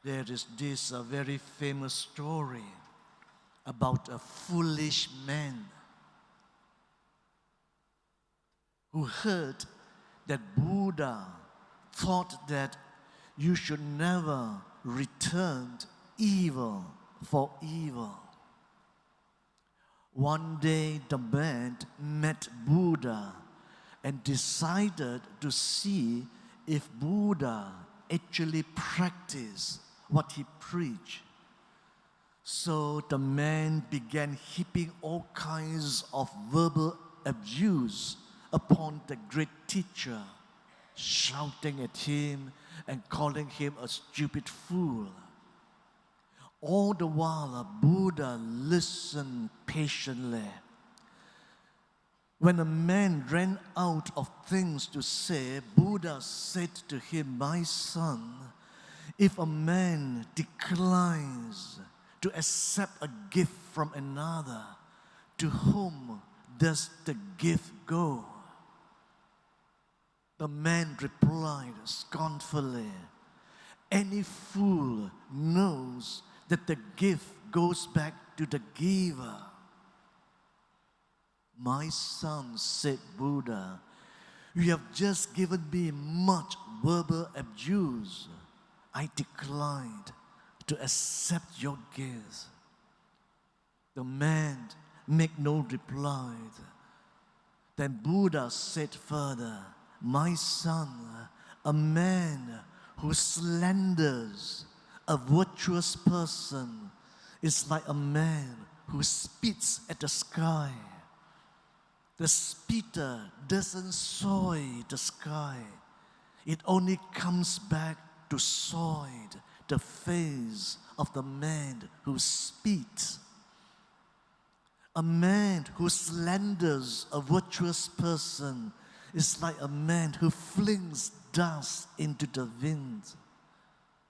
There is this very famous story about a foolish man who heard that Buddha thought that you should never return evil for evil. One day the man met Buddha and decided to see if Buddha actually practiced what he preached. So the man began heaping all kinds of verbal abuse upon the great teacher, shouting at him and calling him a stupid fool. All the while, Buddha listened patiently. When a man ran out of things to say, Buddha said to him, "My son, if a man declines to accept a gift from another, to whom does the gift go?" The man replied scornfully, "Any fool knows that the gift goes back to the giver." "My son," said Buddha, "you have just given me much verbal abuse. I declined to accept your gift." The man made no reply. Then Buddha said further, "My son, a man who slanders a virtuous person is like a man who spits at the sky. The spitter doesn't soil the sky. It only comes back to soil the face of the man who spits. A man who slanders a virtuous person is like a man who flings dust into the wind.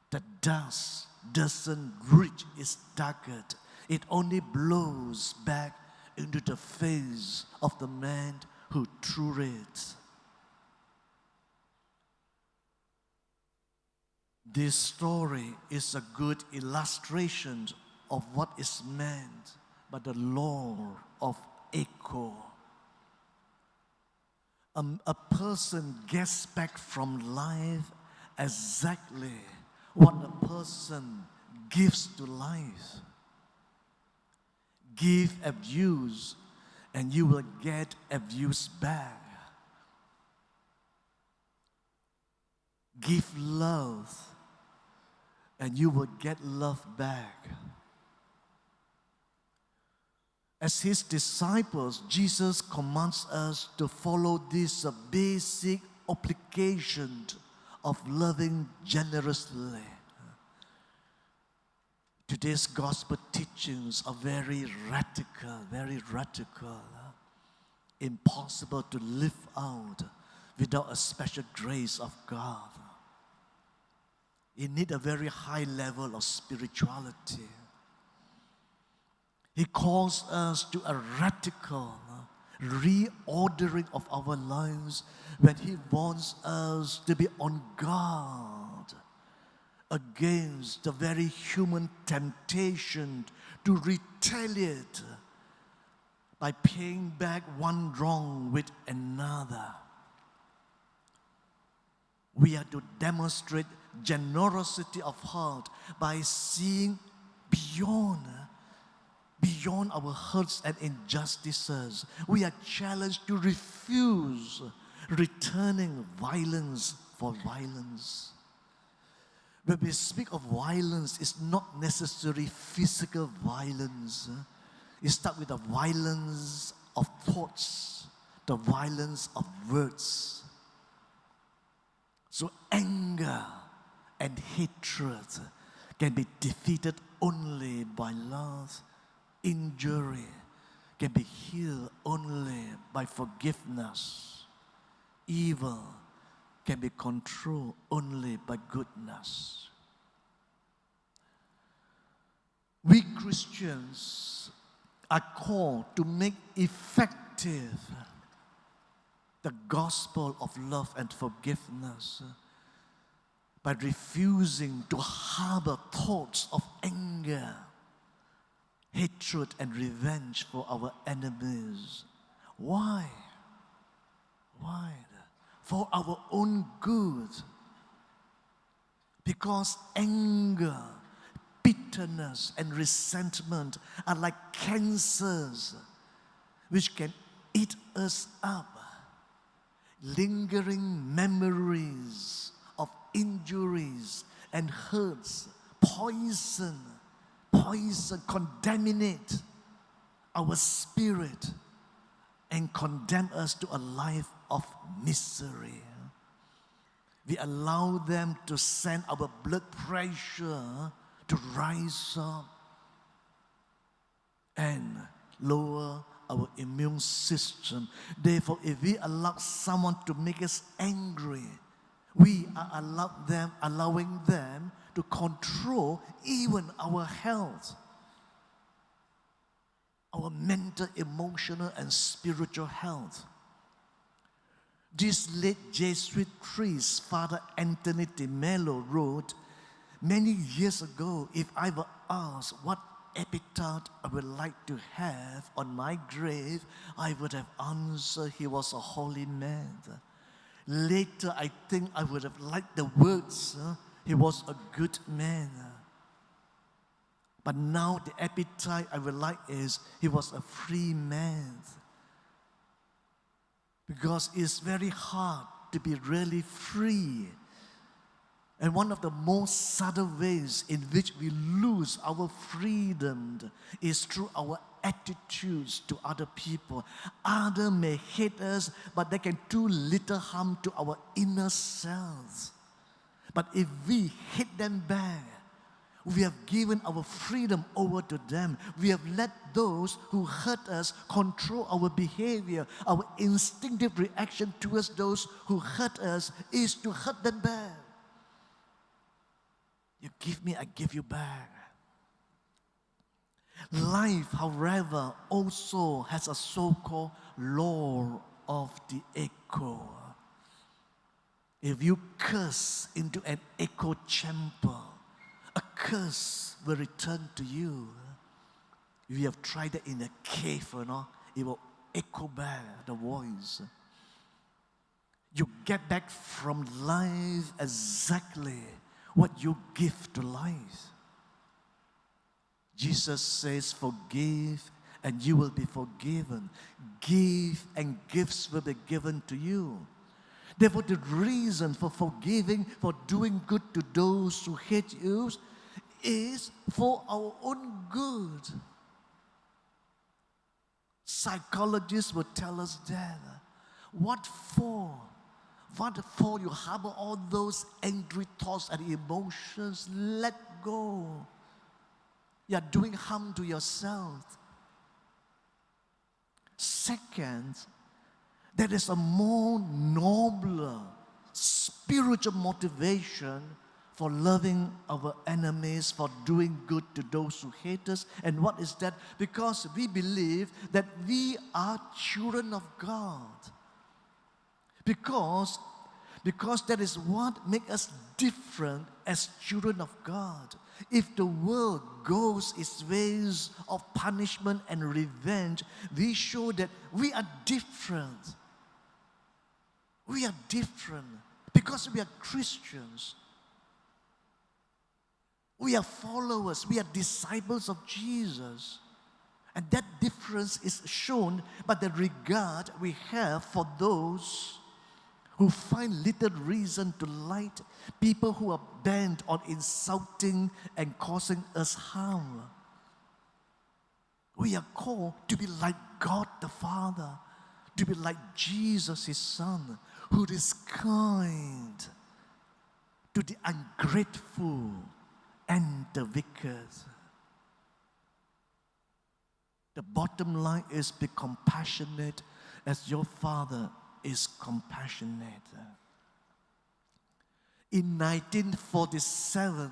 The dust doesn't reach its target. It only blows back into the face of the man who threw it." This story is a good illustration of what is meant by the law of echo. A person gets back from life exactly what a person gives to life. Give abuse and you will get abuse back. Give love and you will get love back. As his disciples, Jesus commands us to follow this basic obligation of loving generously. Today's gospel teachings are very radical, impossible to live out without a special grace of God. You need a very high level of spirituality. He calls us to a radical reordering of our lives when He wants us to be on guard against the very human temptation to retaliate by paying back one wrong with another. We are to demonstrate generosity of heart by seeing beyond our hurts and injustices. We are challenged to refuse returning violence for violence. When we speak of violence, it's not necessarily physical violence. It starts with the violence of thoughts, the violence of words. So anger and hatred can be defeated only by love. Injury can be healed only by forgiveness. Evil can be controlled only by goodness. We Christians are called to make effective the gospel of love and forgiveness by refusing to harbor thoughts of anger, hatred, and revenge for our enemies. Why? Why? For our own good. Because anger, bitterness, and resentment are like cancers which can eat us up. Lingering memories of injuries and hurts contaminate our spirit and condemn us to a life of misery. We allow them to send our blood pressure to rise up and lower our immune system. Therefore, if we allow someone to make us angry, we are allowing them to control even our health, our mental, emotional, and spiritual health. This late Jesuit priest, Father Anthony de Mello, wrote many years ago, if I were asked what epitaph I would like to have on my grave, I would have answered, he was a holy man. Later, I think I would have liked the words, he was a good man. But now the epitaph I would like is, he was a free man. Because it's very hard to be really free. And one of the most subtle ways in which we lose our freedom is through our attitudes to other people. Others may hate us, but they can do little harm to our inner selves. But if we hate them back, we have given our freedom over to them. We have let those who hurt us control our behavior. Our instinctive reaction towards those who hurt us is to hurt them back. You give me, I give you back. Life, however, also has a so-called law of the echo. If you curse into an echo chamber, a curse will return to you. If you have tried it in a cave, it will echo back the voice. You get back from life exactly what you give to life. Jesus says, forgive and you will be forgiven. Give and gifts will be given to you. Therefore, the reason for forgiving, for doing good to those who hate you, is for our own good. Psychologists will tell us that. What for? What for you harbor all those angry thoughts and emotions? Let go. You are doing harm to yourself. Second, there is a more nobler spiritual motivation for loving our enemies, for doing good to those who hate us. And what is that? Because we believe that we are children of God. Because that is what makes us different as children of God. If the world goes its ways of punishment and revenge, we show that we are different. We are different because we are Christians. We are followers. We are disciples of Jesus. And that difference is shown by the regard we have for those who find little reason to like, people who are bent on insulting and causing us harm. We are called to be like God the Father, to be like Jesus, His Son, who is kind to the ungrateful and the wicked. The bottom line is be compassionate as your Father is compassionate. In 1947,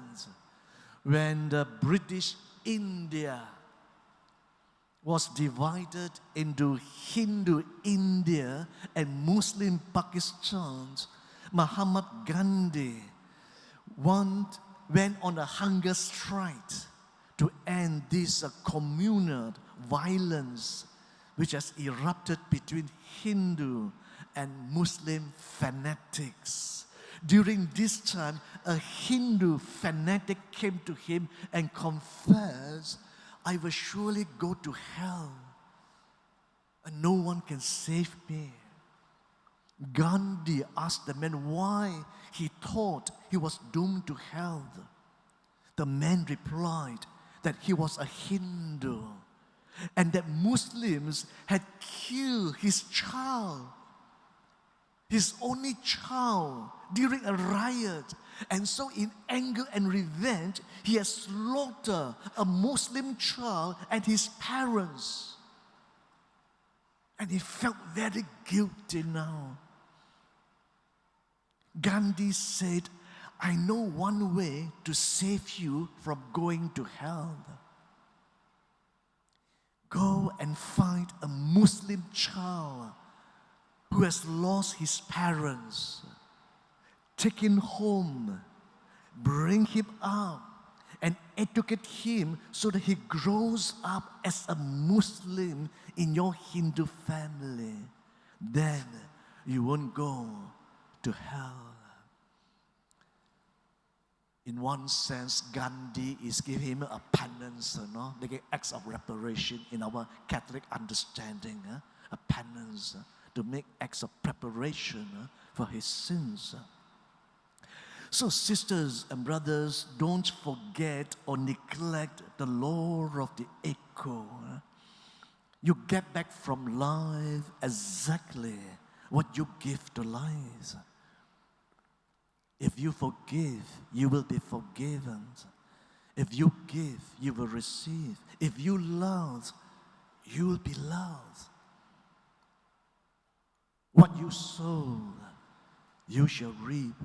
when the British India was divided into Hindu India and Muslim Pakistan, Mahatma Gandhi went on a hunger strike to end this communal violence which has erupted between Hindu and Muslim fanatics. During this time, a Hindu fanatic came to him and confessed, I will surely go to hell, and no one can save me. Gandhi asked the man why he thought he was doomed to hell. The man replied that he was a Hindu and that Muslims had killed his child, his only child, during a riot. And so in anger and revenge, he has slaughtered a Muslim child and his parents. And he felt very guilty now. Gandhi said, I know one way to save you from going to hell. Go and find a Muslim child who has lost his parents. Take him home, bring him up, and educate him so that he grows up as a Muslim in your Hindu family. Then you won't go to hell. In one sense, Gandhi is giving him a penance, like an act of reparation in our Catholic understanding, a penance to make acts of preparation for his sins. So sisters and brothers, don't forget or neglect the law of the echo. You get back from life exactly what you give to life. If you forgive, you will be forgiven. If you give, you will receive. If you love, you will be loved. What you sow, you shall reap.